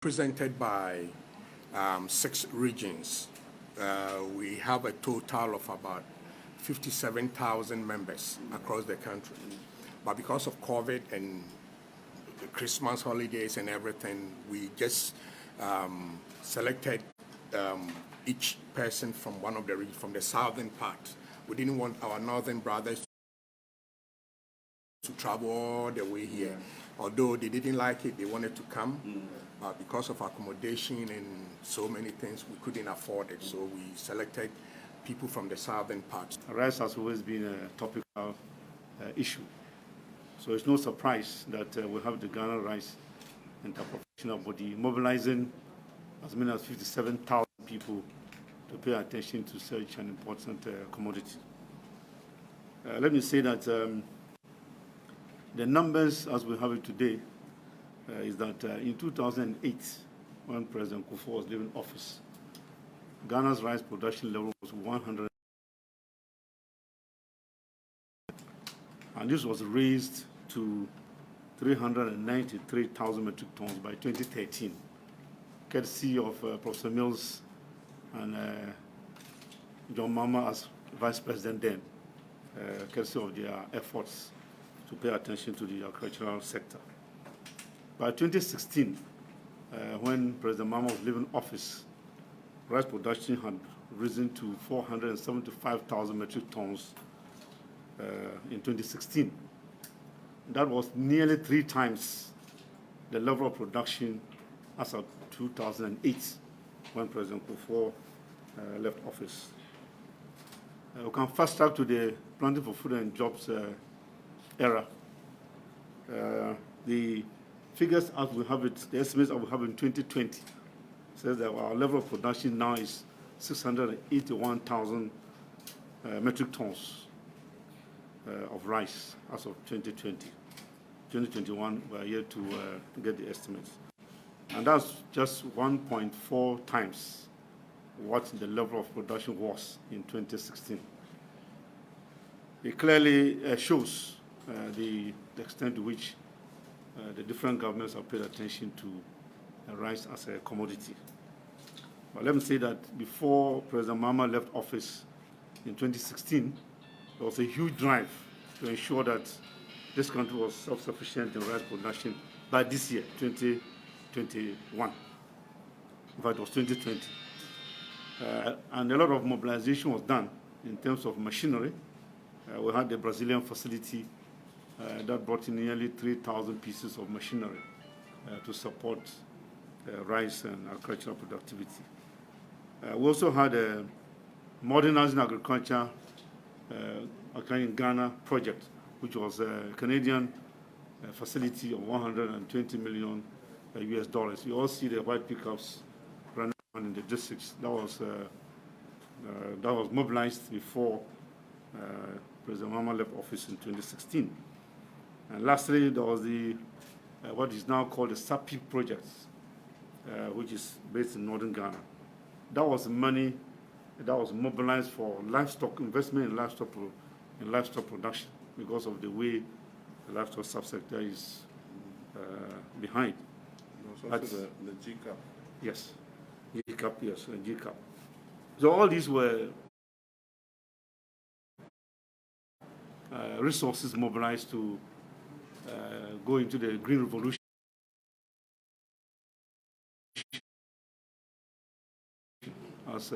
Presented by 6 regions. We have a total of about 57,000 members across the country. But because of COVID and the Christmas holidays and everything, we just selected each person from one of the regions, from the southern part. We didn't want our northern brothers to travel all the way here. Although they didn't like it, they wanted to come. Because of accommodation and so many things, we couldn't afford it. So we selected people from the southern part. Rice has always been a topical issue. So it's no surprise that we have the Ghana Rice Interprofessional Body mobilizing as many as 57,000 people to pay attention to such an important commodity. Let me say that the numbers as we have it today is that in 2008, when President Kufuor was leaving office, Ghana's rice production level was 100, and this was raised to 393,000 metric tons by 2013, courtesy of Professor Mills and John Mahama as Vice President then, courtesy of their efforts to pay attention to the agricultural sector. By 2016, when President Mahama was leaving office, rice production had risen to 475,000 metric tons in 2016. That was nearly 3 times the level of production as of 2008, when President Kufuor left office. We can fast track to the Planting for Food and Jobs era. The figures as we have it, the estimates that we have in 2020, says that our level of production now is 681,000 metric tons of rice as of 2020. 2021, we are yet to get the estimates. And that's just 1.4 times what the level of production was in 2016. It clearly shows the extent to which the different governments have paid attention to rice as a commodity. But let me say that before President Mahama left office in 2016, there was a huge drive to ensure that this country was self-sufficient in rice production by this year, 2021. In fact, it was 2020. And a lot of mobilization was done in terms of machinery. We had the Brazilian facility that brought in nearly 3,000 pieces of machinery to support rice and agricultural productivity. We also had a modernizing agriculture in Ghana project, which was a Canadian facility of $120 million US dollars. You all see the white pickups running in the districts. That was mobilized before President Mahama left office in 2016. And lastly, there was the what is now called the SAPI project, which is based in northern Ghana. That was money that was mobilized for livestock investment in livestock production because of the way the livestock subsector is behind. Also the GCAP. Yes, GCAP, yes, GCAP. So all these were resources mobilized to go into the Green Revolution as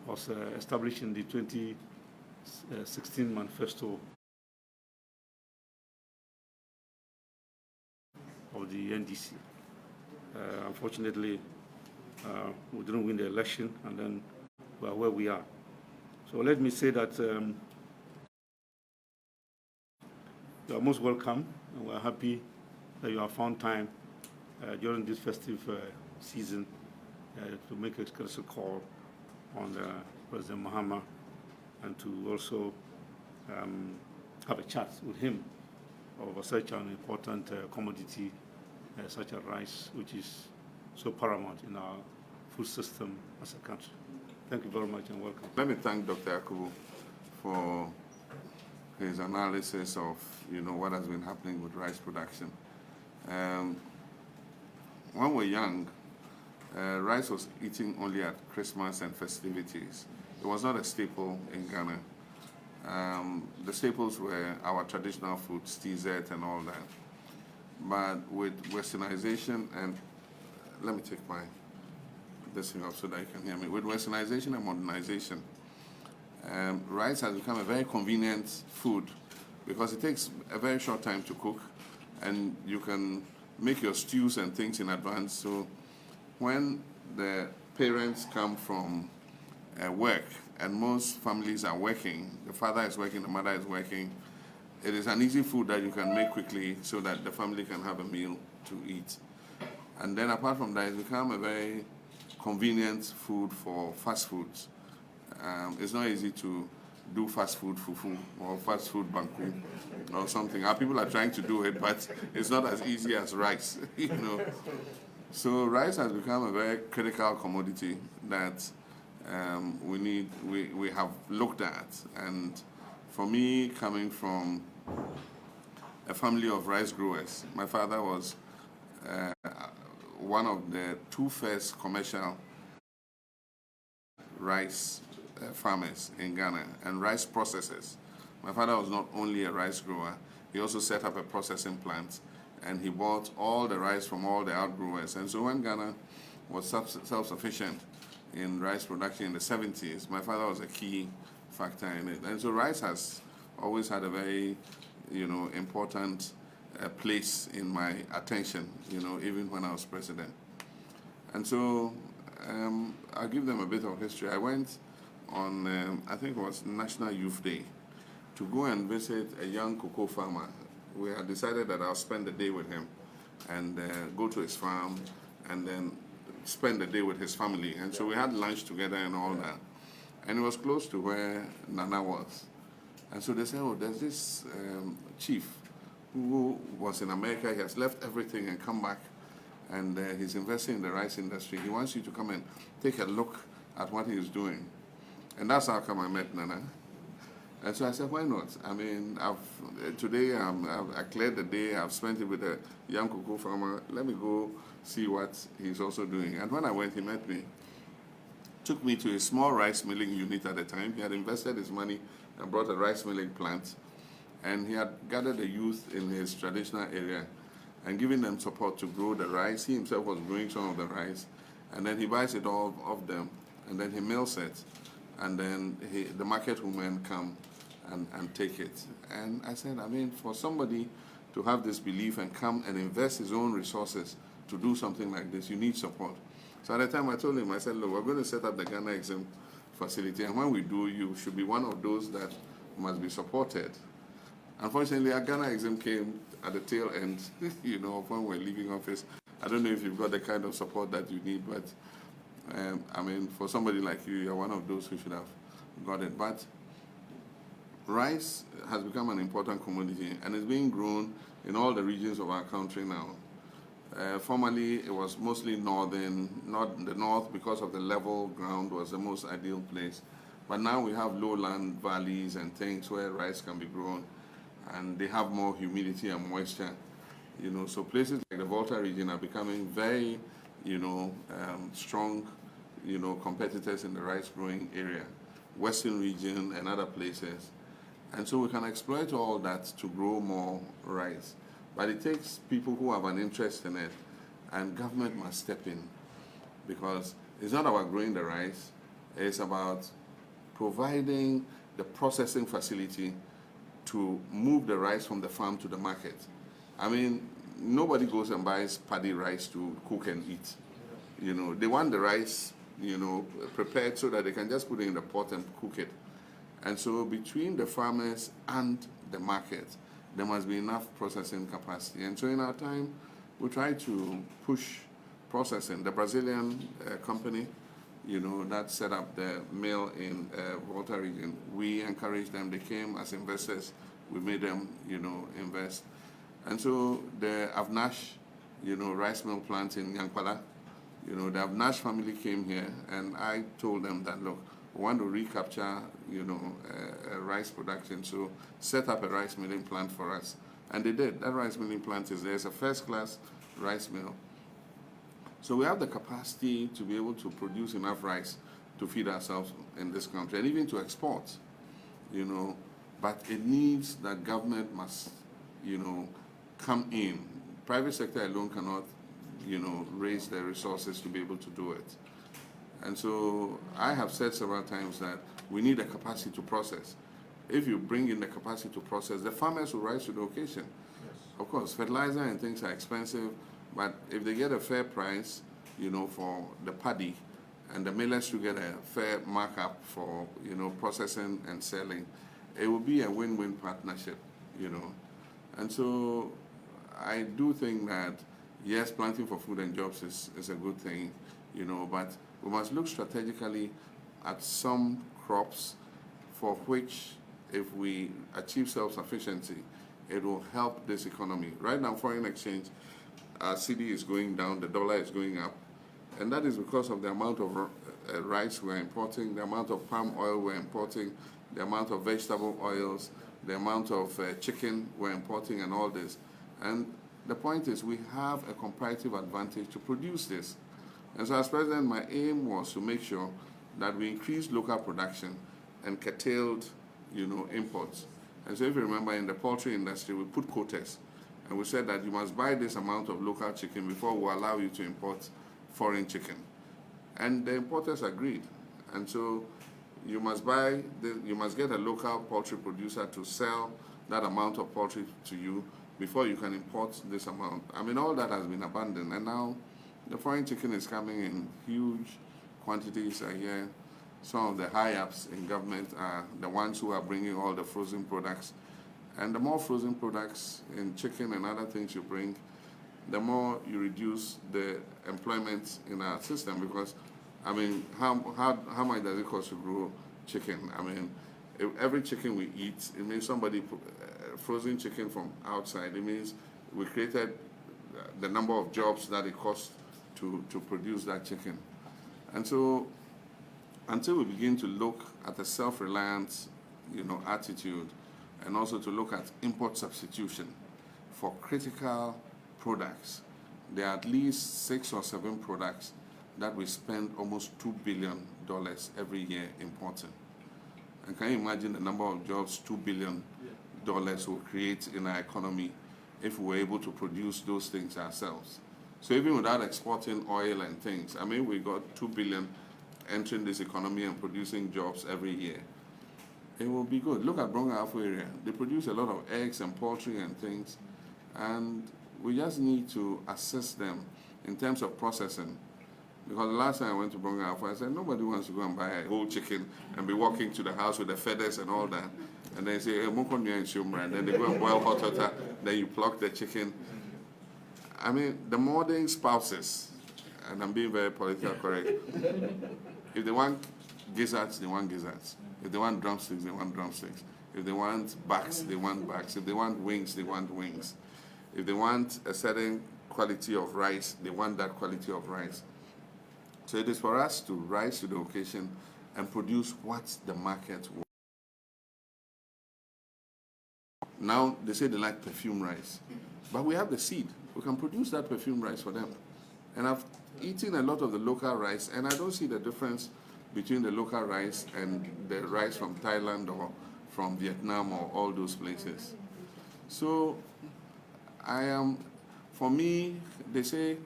was established in the 2016 manifesto of the NDC. Unfortunately, we didn't win the election, and then we are where we are. So let me say that you are most welcome, and we are happy that you have found time during this festive season to make a courtesy call on President Mahama and to also have a chat with him over such an important commodity such as rice, which is so paramount in our food system as a country. Thank you very much and welcome. Let me thank Dr. Akubu for his analysis of what has been happening with rice production. when we were young, rice was eaten only at Christmas and festivities. It was not a staple in Ghana. The staples were our traditional foods, TZ and all that. But with westernization and, let me take this thing off so that you can hear me. With westernization and modernization, rice has become a very convenient food because it takes a very short time to cook and you can make your stews and things in advance. So when the parents come from work, and most families are working, the father is working, the mother is working, it is an easy food that you can make quickly so that the family can have a meal to eat. And then apart from that, it's become a very convenient food for fast foods. It's not easy to do fast food fufu or fast food banku or something. Our people are trying to do it, but it's not as easy as rice, you know. So rice has become a very critical commodity that we have looked at. And for me, coming from a family of rice growers, my father was one of the two first commercial rice farmers in Ghana and rice processors. My father was not only a rice grower, he also set up a processing plant and he bought all the rice from all the outgrowers. And so when Ghana was self-sufficient in rice production in the 70s, my father was a key factor in it. And so rice has always had a very, important place in my attention, even when I was president. And so I'll give them a bit of history. I went on, I think it was National Youth Day, to go and visit a young cocoa farmer. We had decided that I'll spend the day with him and go to his farm and then spend the day with his family. And so we had lunch together and all that. And it was close to where Nana was. And so they said, oh, there's this chief who was in America. He has left everything and come back. And he's investing in the rice industry. He wants you to come and take a look at what he's doing. And that's how come I met Nana. And so I said, why not? I mean, today I cleared the day. I've spent it with a young cocoa farmer. Let me go see what he's also doing. And when I went, he met me. Took me to a small rice milling unit at the time. He had invested his money and brought a rice milling plant. And he had gathered the youth in his traditional area and given them support to grow the rice. He himself was growing some of the rice. And then he buys it all of them. And then he mills it. And then the market women come and take it. And I said, I mean, for somebody to have this belief and come and invest his own resources to do something like this, you need support. So at the time I told him, I said, look, we're going to set up the Ghana Exim facility, and when we do, you should be one of those that must be supported. Unfortunately, our Ghana Exim came at the tail end, when we're leaving office. I don't know if you've got the kind of support that you need, but I mean, for somebody like you, you're one of those who should have got it. But rice has become an important commodity, and it's being grown in all the regions of our country now. Formerly, it was mostly not the north, because of the level ground was the most ideal place. But now we have lowland valleys and things where rice can be grown, and they have more humidity and moisture. So places like the Volta region are becoming very, strong, competitors in the rice growing area, Western region and other places. And so we can exploit all that to grow more rice. But it takes people who have an interest in it, and government must step in, because it's not about growing the rice, it's about providing the processing facility to move the rice from the farm to the market. I mean, nobody goes and buys paddy rice to cook and eat. They want the rice, prepared so that they can just put it in the pot and cook it. And so between the farmers and the market, there must be enough processing capacity. And so in our time, we try to push processing. The Brazilian company, that set up the mill in Volta region, we encouraged them. They came as investors. We made them, invest. And so the Avnash, rice mill plant in Yankwala, the Avnash family came here, and I told them that, look, we want to recapture, rice production, so set up a rice milling plant for us. And they did. That rice milling plant is there. It's a first-class rice mill. So we have the capacity to be able to produce enough rice to feed ourselves in this country and even to export, you know. But it needs that government must, you know, come in. Private sector alone cannot, you know, raise the resources to be able to do it. And so I have said several times that we need a capacity to process. If you bring in the capacity to process, the farmers will rise to the occasion. Yes. Of course, fertilizer and things are expensive, but if they get a fair price, you know, for the paddy, and the millers to get a fair markup for, you know, processing and selling, it will be a win-win partnership, you know. And so I do think that, yes, planting for food and jobs is a good thing, you know, but we must look strategically at some crops for which, if we achieve self-sufficiency, it will help this economy. Right now, foreign exchange, our cedi is going down, the dollar is going up, and that is because of the amount of rice we're importing, the amount of palm oil we're importing, the amount of vegetable oils, the amount of chicken we're importing, and all this. And the point is, we have a comparative advantage to produce this. And so as president, my aim was to make sure that we increased local production and curtailed, you know, imports. And so if you remember, in the poultry industry, we put quotas, and we said that you must buy this amount of local chicken before we allow you to import foreign chicken. And the importers agreed. And so you must you must get a local poultry producer to sell that amount of poultry to you before you can import this amount. I mean, all that has been abandoned, and now the foreign chicken is coming in huge quantities a year. Some of the high-ups in government are the ones who are bringing all the frozen products. And the more frozen products in chicken and other things you bring, the more you reduce the employment in our system, because, I mean, how much does it cost to grow chicken? I mean, if every chicken we eat, it means somebody put frozen chicken from outside. It means we created the number of jobs that it costs to produce that chicken. And so until we begin to look at a self-reliance, you know, attitude, and also to look at import substitution for critical products, there are at least 6 or 7 products that we spend almost $2 billion every year importing. And can you imagine the number of jobs $2 billion will create in our economy if we were able to produce those things ourselves? So even without exporting oil and things, I mean, we got $2 billion entering this economy and producing jobs every year. It will be good. Look at Bronga Afo area. They produce a lot of eggs and poultry and things, and we just need to assist them in terms of processing. Because the last time I went to Bronga Afo, I said, nobody wants to go and buy a whole chicken and be walking to the house with the feathers and all that. And they say, hey, and then they go and boil hot water, then you pluck the chicken. I mean, the modern spouses, and I'm being very politically correct, if they want gizzards, they want gizzards. If they want drumsticks, they want drumsticks. If they want backs, they want backs. If they want wings, they want wings. If they want a certain quality of rice, they want that quality of rice. So it is for us to rise to the occasion and produce what the market wants. Now, they say they like perfume rice, but we have the seed. We can produce that perfume rice for them. And I've eaten a lot of the local rice, and I don't see the difference between the local rice and the rice from Thailand or from Vietnam or all those places. So for me, they say,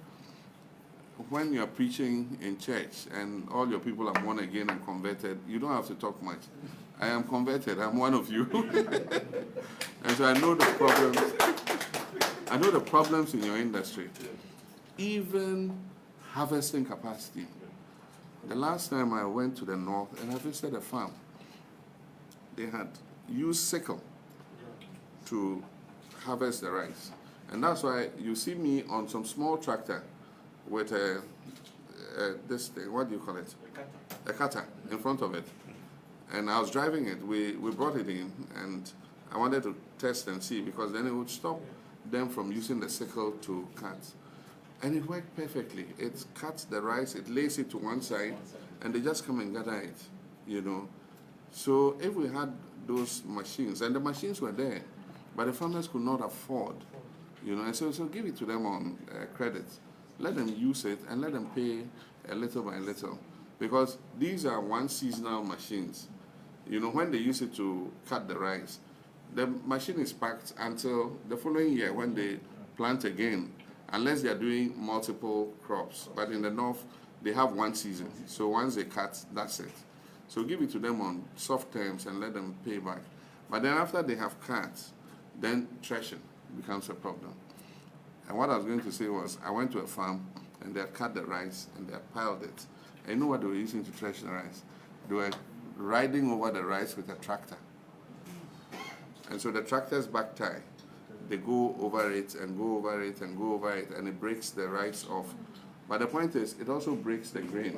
when you're preaching in church and all your people are born again and converted, you don't have to talk much. I am converted, I'm one of you. And so I know the problems. I know the problems in your industry. Even harvesting capacity. The last time I went to the north and I visited a farm, they had used sickle to harvest the rice. And that's why you see me on some small tractor with this thing, what do you call it? A cutter in front of it. And I was driving it. We brought it in, and I wanted to test and see, because then it would stop them from using the sickle to cut. And it worked perfectly. It cuts the rice, it lays it to one side, and they just come and gather it, you know. So if we had those machines, and the machines were there, but the farmers could not afford, you know, and so give it to them on credit. let them use it and let them pay a little by little. Because these are one seasonal machines. You know, when they use it to cut the rice, the machine is packed until the following year when they plant again, unless they are doing multiple crops. But in the north, they have one season. So once they cut, that's it. So give it to them on soft terms and let them pay back. But then after they have cut, then threshing becomes a problem. And what I was going to say was, I went to a farm and they had cut the rice and they had piled it. And you know what they were using to thresh the rice? They were riding over the rice with a tractor. And so the tractor's back tie, they go over it and go over it and go over it, and it breaks the rice off. But the point is, it also breaks the grain.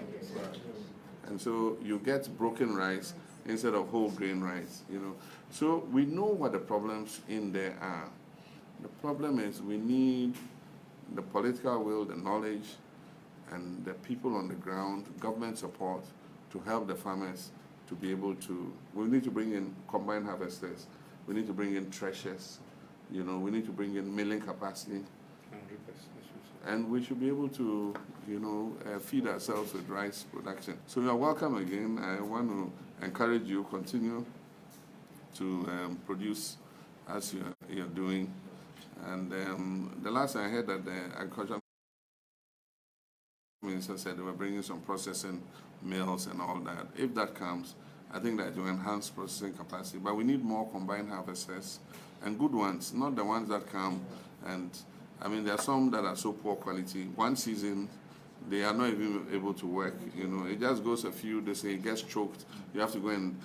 And so you get broken rice instead of whole grain rice, you know. So we know what the problems in there are. The problem is we need the political will, the knowledge, and the people on the ground, government support to help the farmers to be able to. We need to bring in combined harvesters. We need to bring in threshers. You know, we need to bring in milling capacity. And we should be able to, you know, feed ourselves with rice production. So you are welcome again. I want to encourage you, continue to produce as you're doing. And the last I heard that the agriculture minister said they were bringing some processing mills and all that. If that comes, I think that will enhance processing capacity. But we need more combined harvesters and good ones, not the ones that come and, I mean, there are some that are so poor quality. One season, they are not even able to work. You know, it just goes a few. They say it gets choked. You have to go and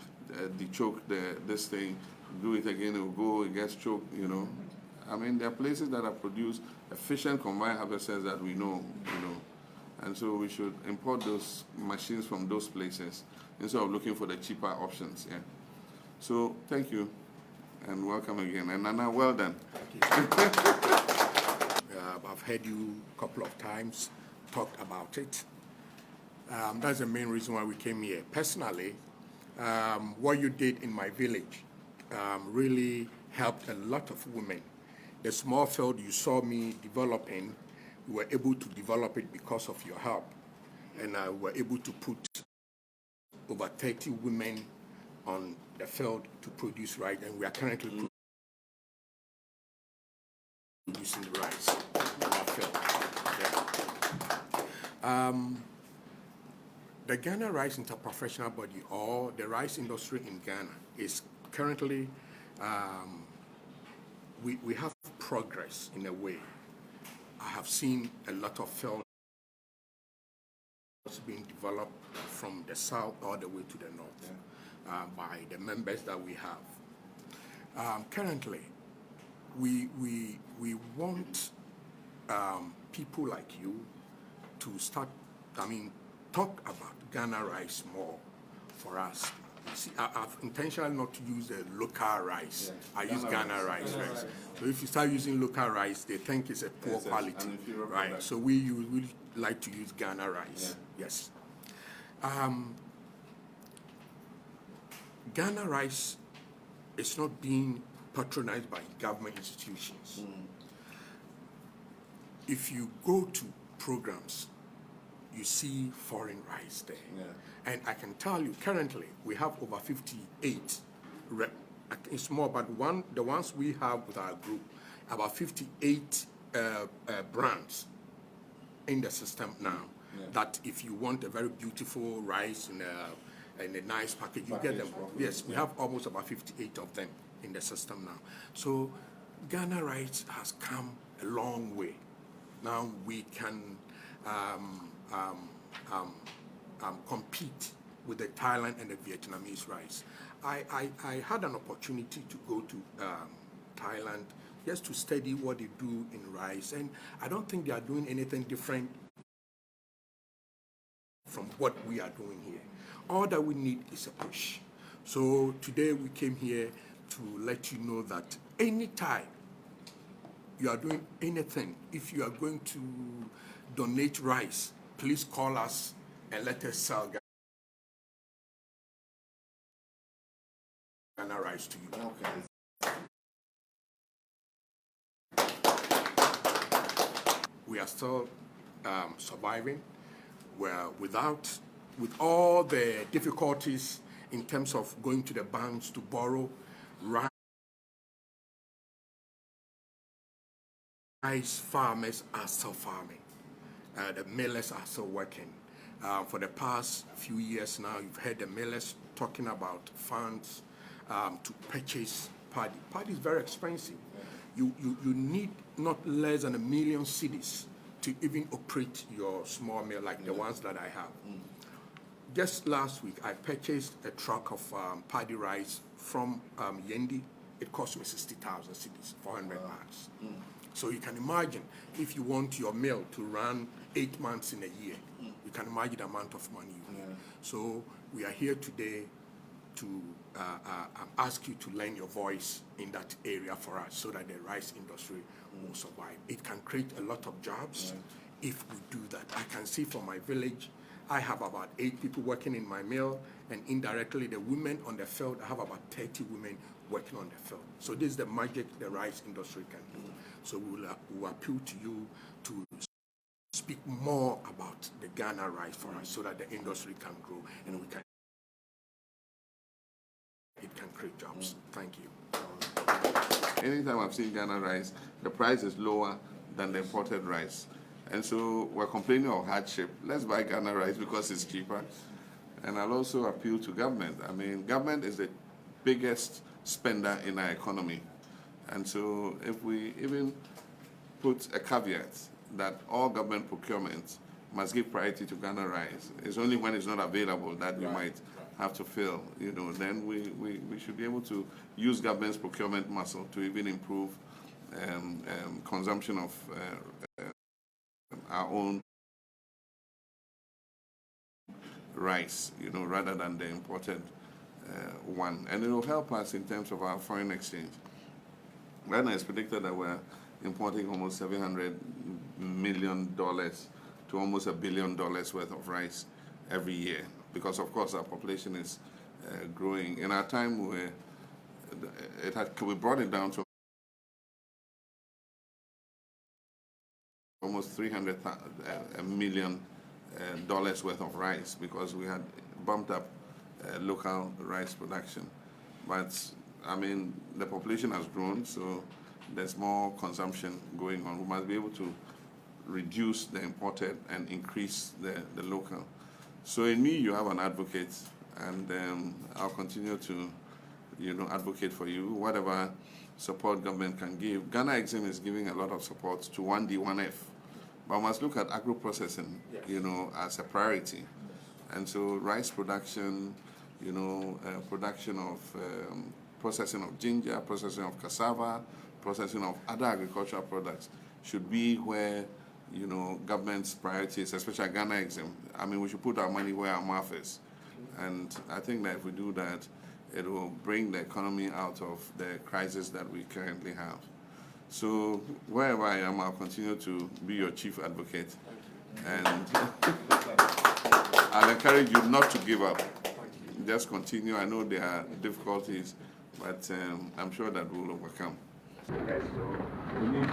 de-choke this thing, do it again. It will go. It gets choked. You know, I mean, there are places that have produced efficient combined harvesters that we know. You know, and so we should import those machines from those places instead of looking for the cheaper options. Yeah. So thank you, and welcome again. And Nana, well done. I've heard you a couple of times talk about it. That's the main reason why we came here. Personally, what you did in my village really helped a lot of women. The small field you saw me developing, we were able to develop it because of your help. And we were able to put over 30 women on the field to produce rice, and we are currently producing the rice on our field. Yeah. The Ghana Rice Interprofessional Body, or the rice industry in Ghana, is currently, we have progress in a way. I have seen a lot of fields being developed from the south all the way to the north by the members that we have. Currently, we want people like you to start, talk about Ghana rice more for us. See, I've intentionally not to use the local rice. I use Ghana rice. So if you start using local rice, they think it's a poor quality, right? So we like to use Ghana rice. Yeah. Yes. Ghana rice is not being patronized by government institutions. If you go to programs, you see foreign rice there. Yeah. And I can tell you, currently, we have over 58, it's more, but the ones we have with our group, about 58 brands in the system now, that if you want a very beautiful rice in a nice package, you get them. Yes, we have almost about 58 of them in the system now. So Ghana rice has come a long way. Now we can compete with the Thailand and the Vietnamese rice. I had an opportunity to go to Thailand just to study what they do in rice, and I don't think they are doing anything different from what we are doing here. All that we need is a push. So today we came here to let you know that anytime you are doing anything, if you are going to donate rice, please call us and let us sell Ghana rice to you. Okay. We are still surviving. Well, with all the difficulties in terms of going to the banks to borrow, rice farmers are still farming. The millers are still working. For the past few years now, you've heard the millers talking about funds to purchase paddy. Paddy is very expensive. You need not less than 1 million cedis to even operate your small mill like the ones that I have. Just last week, I purchased a truck of paddy rice from Yendi. It cost me 60,000 cedis, 400 marks. So you can imagine if you want your mill to run 8 months in a year, you can imagine the amount of money you need. So we are here today to ask you to lend your voice in that area for us so that the rice industry will survive. It can create a lot of jobs if we do that. I can see from my village, I have about 8 people working in my mill, and indirectly the women on the field, I have about 30 women working on the field. So this is the magic the rice industry can do. So we'll appeal to you to speak more about the Ghana rice for us so that the industry can grow and it can create jobs. Thank you. Anytime I've seen Ghana rice, the price is lower than the imported rice. And so we're complaining of hardship. Let's buy Ghana rice because it's cheaper. And I'll also appeal to government. I mean, government is the biggest spender in our economy. And so if we even put a caveat that all government procurement must give priority to Ghana rice, it's only when it's not available that we might have to fail, then we should be able to use government's procurement muscle to even improve consumption of our own rice, rather than the imported one. And it will help us in terms of our foreign exchange. Ghana is predicted that we're importing almost $700 million to almost $1 billion worth of rice every year, because of course our population is growing. In our time, we brought it down to almost $300 million worth of rice, because we had bumped up local rice production. But I mean, the population has grown, so there's more consumption going on. We must be able to reduce the imported and increase the local. So in me, you have an advocate, and I'll continue to, advocate for you, whatever support government can give. Ghana Exim is giving a lot of support to 1D, 1F, but we must look at agro-processing, as a priority. And so rice production, production of processing of ginger, processing of cassava, processing of other agricultural products should be where, government's priorities, especially Ghana Exim. I mean, we should put our money where our mouth is. And I think that if we do that, it will bring the economy out of the crisis that we currently have. So wherever I am, I'll continue to be your chief advocate. And I'll encourage you not to give up. Just continue. I know there are difficulties, but I'm sure that we'll overcome. Okay, so we need